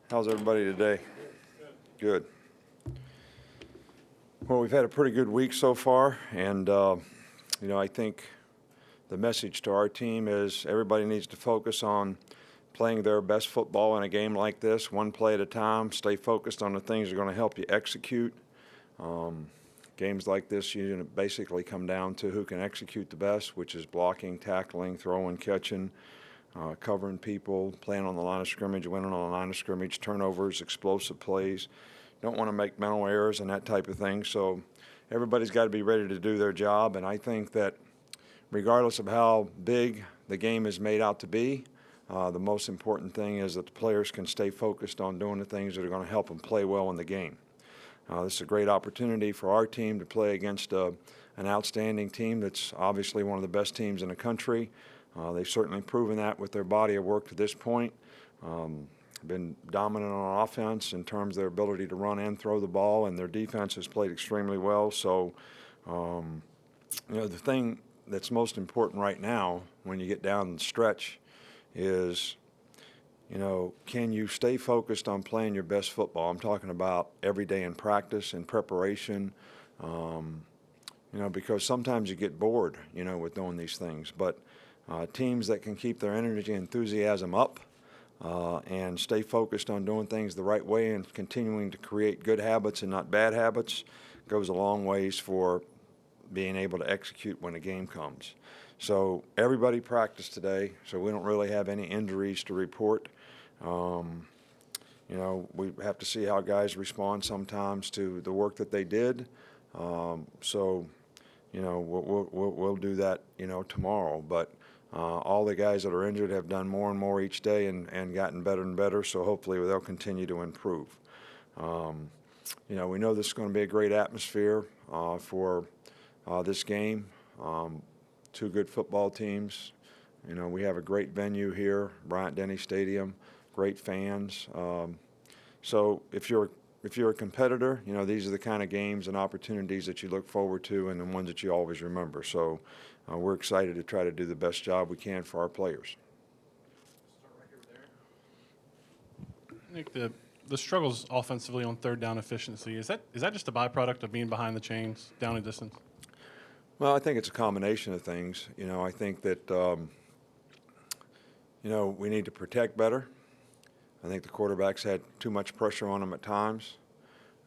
How's everybody today? Good. Well, we've had a pretty good week so far, and I think the message to our team is everybody needs to focus on playing their best football in a game like this, one play at a time. Stay focused on the things that are going to help you execute. Games like this, you basically come down to who can execute the best, which is blocking, tackling, throwing, catching, covering people, playing on the line of scrimmage, winning on the line of scrimmage, turnovers, explosive plays. Don't want to make mental errors and that type of thing. So everybody's got to be ready to do their job, and I think that regardless of how big the game is made out to be, the most important thing is that the players can stay focused on doing the things that are going to help them play well in the game. This is a great opportunity for our team to play against an outstanding team that's obviously one of the best teams in the country. They've certainly proven that with their body of work to this point. Been dominant on offense in terms of their ability to run and throw the ball, and their defense has played extremely well. So, the thing that's most important right now when you get down the stretch is, can you stay focused on playing your best football? I'm talking about every day in practice and preparation, because sometimes you get bored, with doing these things. But teams that can keep their energy and enthusiasm up and stay focused on doing things the right way and continuing to create good habits and not bad habits goes a long ways for being able to execute when the game comes. So everybody practiced today, so we don't really have any injuries to report. We have to see how guys respond sometimes to the work that they did. We'll do that, tomorrow. But all the guys that are injured have done more and more each day and gotten better and better, so hopefully they'll continue to improve. We know this is going to be a great atmosphere for this game. Two good football teams. We have a great venue here, Bryant-Denny Stadium, great fans. So if you're a competitor, these are the kind of games and opportunities that you look forward to and the ones that you always remember. So we're excited to try to do the best job we can for our players. I think the struggles offensively on third down efficiency, is that just a byproduct of being behind the chains, down a distance? Well, I think it's a combination of things. I think that, we need to protect better. I think the quarterbacks had too much pressure on them at times.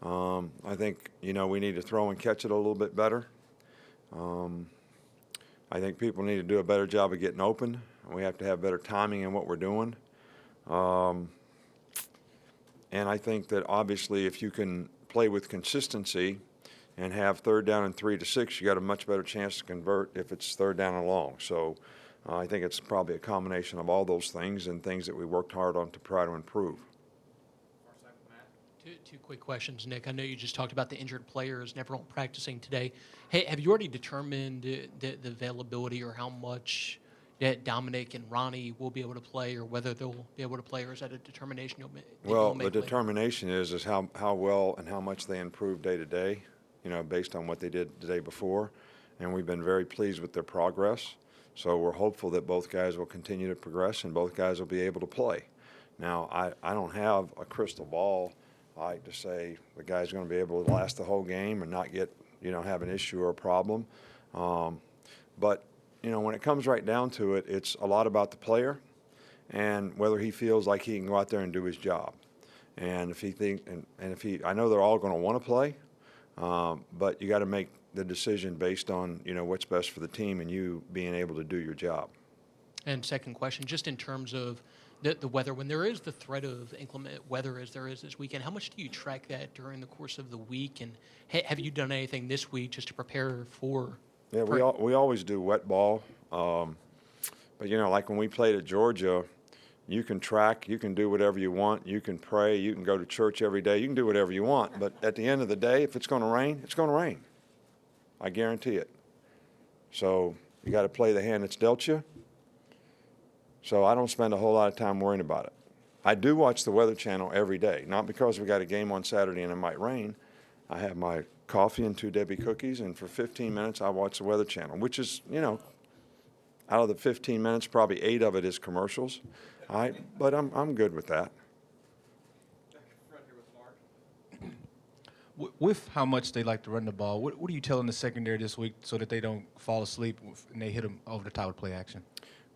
I think, we need to throw and catch it a little bit better. I think people need to do a better job of getting open. We have to have better timing in what we're doing. And I think that obviously if you can play with consistency and have third down and 3 to 6, you got a much better chance to convert if it's third down and long. So I think it's probably a combination of all those things and things that we worked hard on to try to improve. Two quick questions, Nick. I know you just talked about the injured players and everyone practicing today. Hey, have you already determined the availability or how much that Dominic and Ronnie will be able to play, or whether they'll be able to play, or is that a determination you'll make? Well, the determination is how well and how much they improve day to day, based on what they did the day before. And we've been very pleased with their progress. So we're hopeful that both guys will continue to progress and both guys will be able to play. Now, I don't have a crystal ball to say the guy's going to be able to last the whole game and not get, have an issue or a problem. But, when it comes right down to it, it's a lot about the player and whether he feels like he can go out there and do his job. And if he I know they're all going to want to play, but you got to make the decision based on, what's best for the team and you being able to do your job. And second question, just in terms of the weather, when there is the threat of inclement weather as there is this weekend, how much do you track that during the course of the week? And have you done anything this week just to prepare for? Yeah, we always do wet ball. But, like when we played at Georgia, you can track, you can do whatever you want, you can pray, you can go to church every day, you can do whatever you want. But at the end of the day, if it's going to rain, it's going to rain. I guarantee it. So you got to play the hand that's dealt you. So I don't spend a whole lot of time worrying about it. I do watch the Weather Channel every day, not because we got a game on Saturday and it might rain. I have my coffee and 2 Debbie cookies, and for 15 minutes I watch the Weather Channel, which is, out of the 15 minutes, probably 8 of it is commercials. But I'm good with that. With how much they like to run the ball, what are you telling the secondary this week so that they don't fall asleep and they hit them over the top of play action?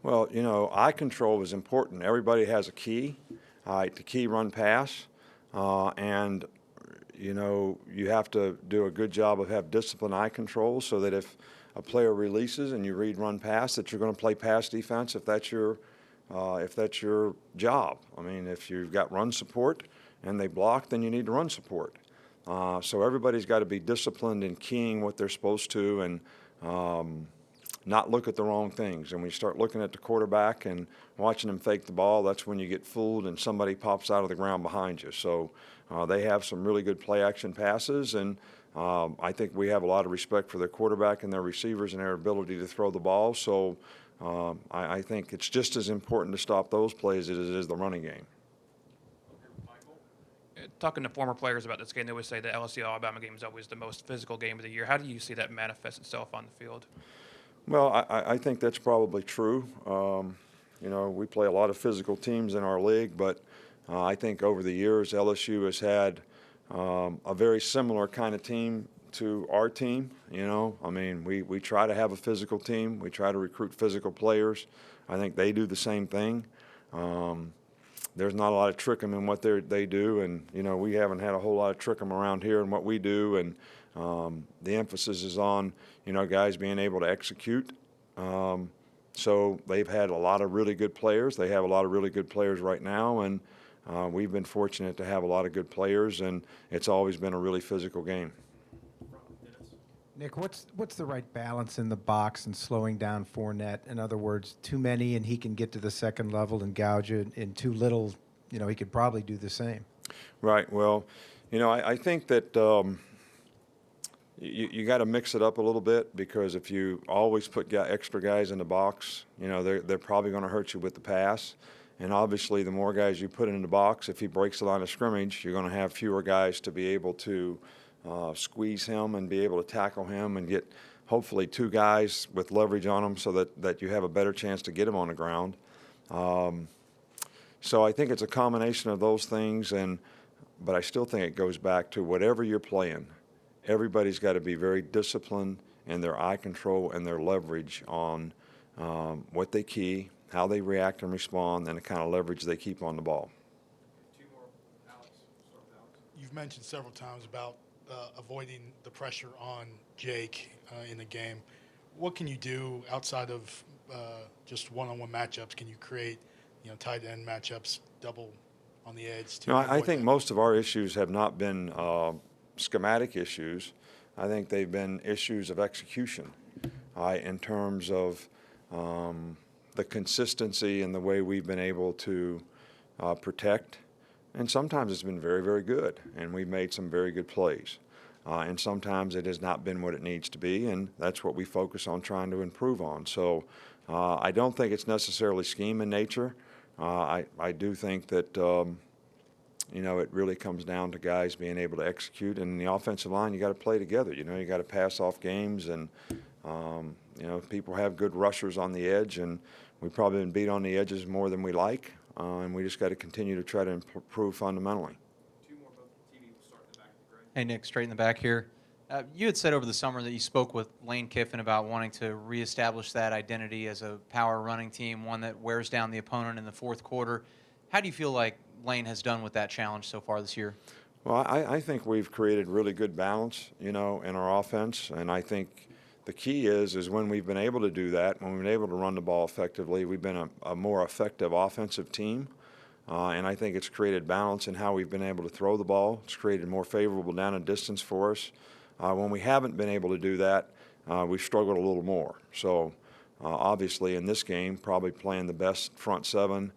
Well, eye control is important. Everybody has a key, the key run pass, and you have to do a good job of have disciplined eye control so that if a player releases and you read run pass, that you're going to play pass defense if that's your job. I mean, if you've got run support and they block, then you need to run support. So everybody's got to be disciplined in keying what they're supposed to and not look at the wrong things. And when you start looking at the quarterback and watching them fake the ball, that's when you get fooled and somebody pops out of the ground behind you. So they have some really good play action passes, and I think we have a lot of respect for their quarterback and their receivers and their ability to throw the ball. So I think it's just as important to stop those plays as it is the running game. Talking to former players about this game, they would say the LSU-Alabama game is always the most physical game of the year. How do you see that manifest itself on the field? Well, I think that's probably true. We play a lot of physical teams in our league, but I think over the years LSU has had a very similar kind of team to our team. I mean, we try to have a physical team. We try to recruit physical players. I think they do the same thing. There's not a lot of trickum in what they do, and we haven't had a whole lot of trickum around here in what we do, and the emphasis is on guys being able to execute. So they've had a lot of really good players. They have a lot of really good players right now, and we've been fortunate to have a lot of good players, and it's always been a really physical game. Nick, what's the right balance in the box and slowing down Fournette? In other words, too many and he can get to the second level and gouge it, and too little, he could probably do the same. Right. Well, I think that you got to mix it up a little bit, because if you always put extra guys in the box, they're probably going to hurt you with the pass. And obviously, the more guys you put in the box, if he breaks the line of scrimmage, you're going to have fewer guys to be able to squeeze him and be able to tackle him and get hopefully two guys with leverage on him so that you have a better chance to get him on the ground. So I think it's a combination of those things, but I still think it goes back to whatever you're playing, everybody's got to be very disciplined in their eye control and their leverage on what they key, how they react and respond, and the kind of leverage they keep on the ball. Two more, Alex. You've mentioned several times about avoiding the pressure on Jake in the game. What can you do outside of just one-on-one matchups? Can you create, tight end matchups, double on the edge? I think most of our issues have not been schematic issues. I think they've been issues of execution in terms of the consistency and the way we've been able to protect. And sometimes it's been very, very good, and we've made some very good plays. And sometimes it has not been what it needs to be, and that's what we focus on trying to improve on. So I don't think it's necessarily scheme in nature. I do think that, it really comes down to guys being able to execute. And in the offensive line, you got to play together. You got to pass off games, and, people have good rushers on the edge, and we've probably been beat on the edges more than we like. And we just got to continue to try to improve fundamentally. Two more, both TV. We'll start in the back. Greg. Hey, Nick, straight in the back here. You had said over the summer that you spoke with Lane Kiffin about wanting to reestablish that identity as a power running team, one that wears down the opponent in the fourth quarter. How do you feel like Lane has done with that challenge so far this year? Well, I think we've created really good balance, in our offense, and I think the key is when we've been able to do that, when we've been able to run the ball effectively, we've been a more effective offensive team. And I think it's created balance in how we've been able to throw the ball. It's created more favorable down and distance for us. When we haven't been able to do that, we've struggled a little more. So obviously in this game, probably playing the best front seven,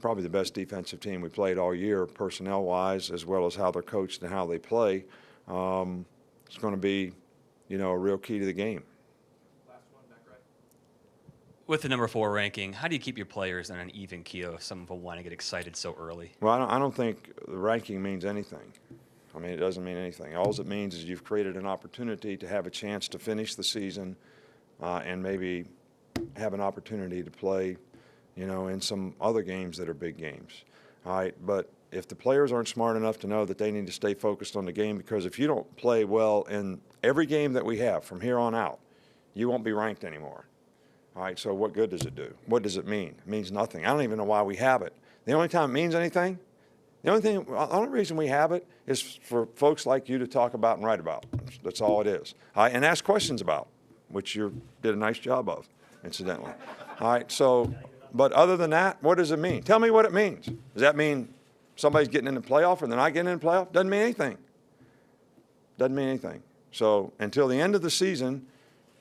probably the best defensive team we played all year personnel-wise, as well as how they're coached and how they play. It's going to be, a real key to the game. Last one, back right. With the number 4 ranking, how do you keep your players on an even keel if some of them want to get excited so early? Well, I don't think the ranking means anything. I mean, it doesn't mean anything. All it means is you've created an opportunity to have a chance to finish the season and maybe have an opportunity to play, in some other games that are big games. All right, but if the players aren't smart enough to know that they need to stay focused on the game, because if you don't play well in every game that we have from here on out, you won't be ranked anymore. All right, so what good does it do? What does it mean? It means nothing. I don't even know why we have it. The only time it means anything, the only reason we have it is for folks like you to talk about and write about. That's all it is. All right, and ask questions about, which you did a nice job of, incidentally. All right, so, but other than that, what does it mean? Tell me what it means. Does that mean somebody's getting in the playoff or they're not getting in the playoff? Doesn't mean anything. Doesn't mean anything. So until the end of the season,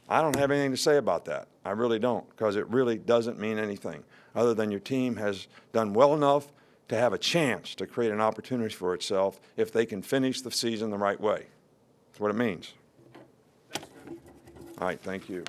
I don't have anything to say about that. I really don't, because it really doesn't mean anything other than your team has done well enough to have a chance to create an opportunity for itself if they can finish the season the right way. That's what it means. All right, thank you.